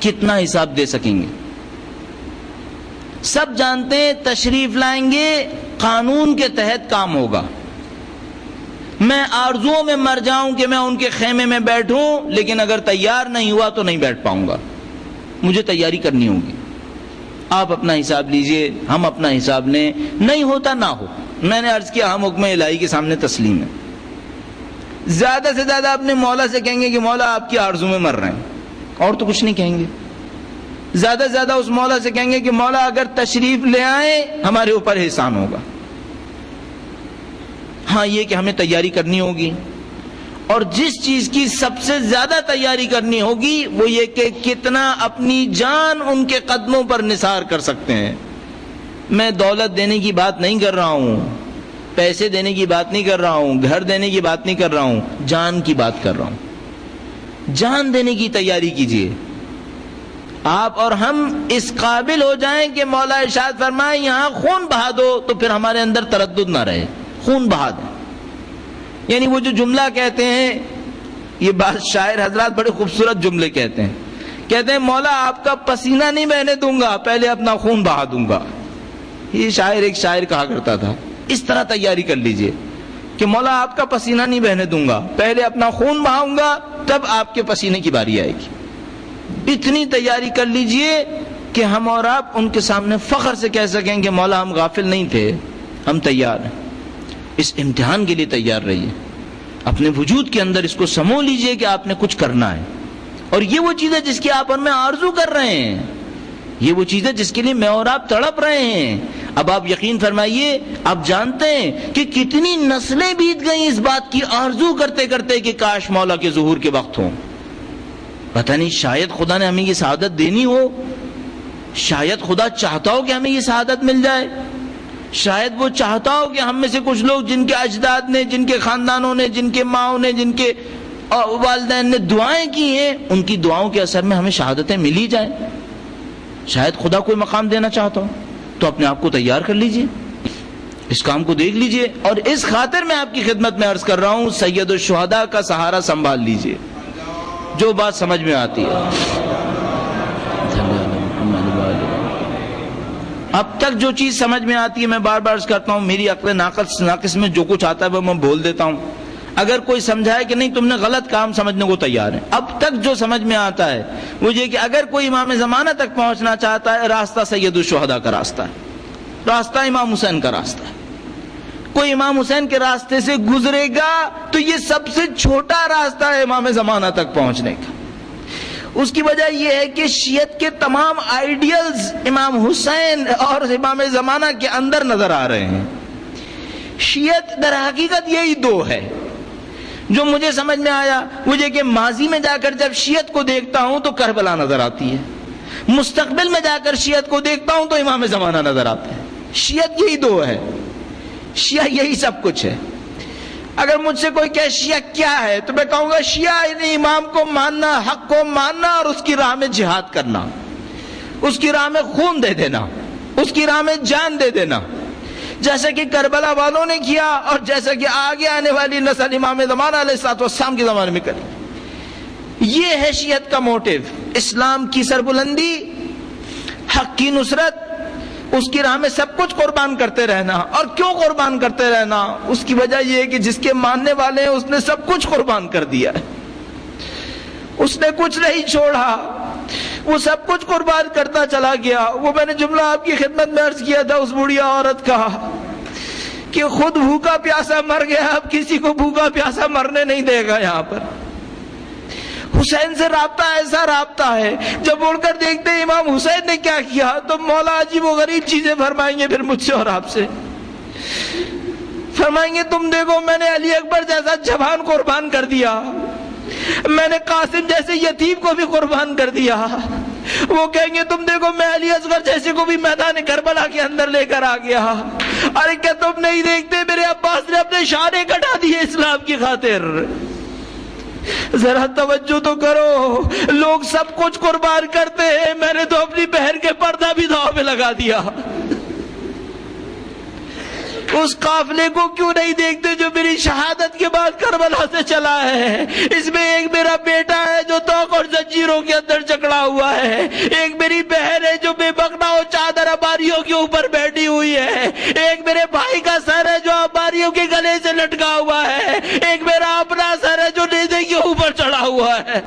کتنا حساب دے سکیں گے؟ سب جانتے ہیں تشریف لائیں گے قانون کے تحت کام ہوگا. میں آرزوؤں میں مر جاؤں کہ میں ان کے خیمے میں بیٹھوں، لیکن اگر تیار نہیں ہوا تو نہیں بیٹھ پاؤں گا. مجھے تیاری کرنی ہوگی. آپ اپنا حساب لیجئے، ہم اپنا حساب لیں. نہیں ہوتا نہ ہو. میں نے عرض کیا ہم حکم الہی کے سامنے تسلیم ہے. زیادہ سے زیادہ اپنے مولا سے کہیں گے کہ مولا آپ کی آرزو میں مر رہے ہیں، اور تو کچھ نہیں کہیں گے. زیادہ سے زیادہ اس مولا سے کہیں گے کہ مولا اگر تشریف لے آئیں ہمارے اوپر احسان ہوگا. ہاں یہ کہ ہمیں تیاری کرنی ہوگی، اور جس چیز کی سب سے زیادہ تیاری کرنی ہوگی وہ یہ کہ کتنا اپنی جان ان کے قدموں پر نثار کر سکتے ہیں. میں دولت دینے کی بات نہیں کر رہا ہوں، پیسے دینے کی بات نہیں کر رہا ہوں، گھر دینے کی بات نہیں کر رہا ہوں، جان کی بات کر رہا ہوں. جان دینے کی تیاری کیجئے. آپ اور ہم اس قابل ہو جائیں کہ مولا ارشاد فرمائے یہاں خون بہا دو، تو پھر ہمارے اندر تردد نہ رہے، خون بہا دیں. یعنی وہ جو جملہ کہتے ہیں، یہ بعض شاعر حضرات بڑے خوبصورت جملے کہتے ہیں مولا آپ کا پسینہ نہیں بہنے دوں گا، پہلے اپنا خون بہا دوں گا. یہ شاعر ایک شاعر کہا کرتا تھا. اس طرح تیاری کر لیجئے کہ مولا آپ کا پسینہ نہیں بہنے دوں گا، پہلے اپنا خون بہاؤں گا، تب آپ کے پسینے کی باری آئے گی. اتنی تیاری کر لیجئے کہ ہم اور آپ ان کے سامنے فخر سے کہہ سکیں کہ مولا ہم غافل نہیں تھے، ہم تیار ہیں. اس امتحان کے لیے تیار رہیے. اپنے وجود کے اندر اس کو سمو لیجئے کہ آپ نے کچھ کرنا ہے، اور یہ وہ چیز ہے جس کی آپ اور میں آرزو کر رہے ہیں، یہ وہ چیز ہے جس کے لیے میں اور آپ تڑپ رہے ہیں. اب آپ یقین فرمائیے، آپ جانتے ہیں کہ کتنی نسلیں بیت گئیں اس بات کی آرزو کرتے کرتے کہ کاش مولا کے ظہور کے وقت ہوں. پتہ نہیں شاید خدا نے ہمیں یہ سعادت دینی ہو، شاید خدا چاہتا ہو کہ ہمیں یہ سعادت مل جائے، شاید وہ چاہتا ہو کہ ہم میں سے کچھ لوگ جن کے اجداد نے، جن کے خاندانوں نے، جن کے ماؤں نے، جن کے والدین نے دعائیں کی ہیں، ان کی دعاؤں کے اثر میں ہمیں شہادتیں ملی جائیں. شاید خدا کوئی مقام دینا چاہتا ہو. تو اپنے آپ کو تیار کر لیجئے، اس کام کو دیکھ لیجئے. اور اس خاطر میں آپ کی خدمت میں عرض کر رہا ہوں، سید الشہداء کا سہارا سنبھال لیجئے. جو بات سمجھ میں آتی ہے، اب تک جو چیز سمجھ میں آتی ہے، میں بار بار عرض کرتا ہوں، میری عقل ناقص میں جو کچھ آتا ہے وہ میں بول دیتا ہوں. اگر کوئی سمجھائے کہ نہیں تم نے غلط کام، سمجھنے کو تیار ہے. اب تک جو سمجھ میں آتا ہے وہ یہ کہ اگر کوئی امام زمانہ تک پہنچنا چاہتا ہے، راستہ سید الشہداء کا راستہ ہے، راستہ امام حسین کا راستہ ہے. کوئی امام حسین کے راستے سے گزرے گا تو یہ سب سے چھوٹا راستہ ہے امام زمانہ تک پہنچنے کا. اس کی وجہ یہ ہے کہ شیعت کے تمام آئیڈیلز امام حسین اور امام زمانہ کے اندر نظر آ رہے ہیں. شیعت در حقیقت یہی دو ہے. جو مجھے سمجھ میں آیا وہ یہ کہ ماضی میں جا کر جب شیعت کو دیکھتا ہوں تو کربلا نظر آتی ہے، مستقبل میں جا کر شیعت کو دیکھتا ہوں تو امام زمانہ نظر آتا ہے. شیعت یہی دو ہے، شیعہ یہی سب کچھ ہے. اگر مجھ سے کوئی کہے شیعہ کیا ہے تو میں کہوں گا شیعہ یعنی امام کو ماننا، حق کو ماننا، اور اس کی راہ میں جہاد کرنا، اس کی راہ میں خون دے دینا، اس کی راہ میں جان دے دینا، جیسا کہ کربلا والوں نے کیا اور جیسا کہ آگے آنے والی نسل امام زمانہ علیہ السلام کے زمانے میں کرے. یہ ہے شیعت کا موٹیو. اسلام کی سربلندی، حق کی نصرت، اس کی راہ میں سب کچھ قربان کرتے رہنا. اور کیوں قربان کرتے رہنا؟ اس کی وجہ یہ ہے کہ جس کے ماننے والے ہیں اس نے سب کچھ قربان کر دیا ہے، اس نے کچھ نہیں چھوڑا، وہ سب کچھ قربان کرتا چلا گیا. وہ میں نے جملہ آپ کی خدمت میں عرض کیا تھا اس بوڑھیا عورت کا کہ خود بھوکا پیاسا مر گیا، اب کسی کو بھوکا پیاسا مرنے نہیں دے گا. یہاں پر حسین سے رابطہ ایسا رابطہ ہے، جب اڑ کر دیکھتے ہیں امام حسین نے کیا کیا تو مولا عجیب و غریب چیزیں فرمائیں گے. پھر مجھ سے اور آپ سے فرمائیں گے تم دیکھو میں نے علی اکبر جیسا جوان قربان کر دیا، میں نے قاسم جیسے یتیم کو بھی قربان کر دیا. وہ کہیں گے تم دیکھو میں علی اصغر جیسے کو بھی میدان کربلا کے اندر لے کر آ گیا. ارے کیا تم نہیں دیکھتے میرے عباس نے اپنے شانے کٹا دیے اسلام کی خاطر؟ ذرا توجہ تو کرو. لوگ سب کچھ قربان کرتے ہیں، میں نے تو اپنی بہن کے پردہ بھی داؤ پہ لگا دیا. اس قافلے کو کیوں نہیں دیکھتے جو میری شہادت کے بعد کربلا سے چلا ہے؟ اس میں ایک میرا بیٹا ہے جو توق اور زنجیروں کے اندر جکڑا ہوا ہے، ایک میری بہن ہے جو بے بکنا و چادر اباریوں کے اوپر بیٹھی ہوئی ہے، ایک میرے بھائی کا سر ہے جو اباریوں کے گلے سے لٹکا ہوا ہے، ایک میرا اپنا سر ہے جو نیزے کے اوپر چڑھا ہوا ہے۔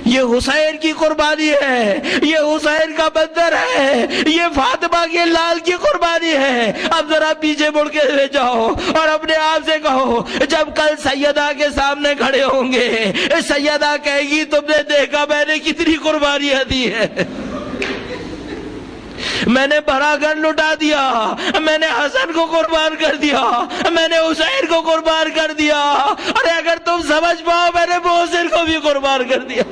یہ حسین کی قربانی ہے، یہ حسین کا منظر ہے، یہ فاطمہ کے لال کی قربانی ہے۔ اب ذرا پیچھے مڑ کے جاؤ اور اپنے آپ سے کہو، جب کل سیدہ کے سامنے کھڑے ہوں گے، سیدہ کہے گی تم نے دیکھا میں نے کتنی قربانیاں دی ہے، میں نے بھرا گھر لٹا دیا، میں نے حسن کو قربان کر دیا، میں نے حسین کو قربان کر دیا، ارے اگر تم سمجھ پاؤ میں نے محسن کو بھی قربان کر دیا۔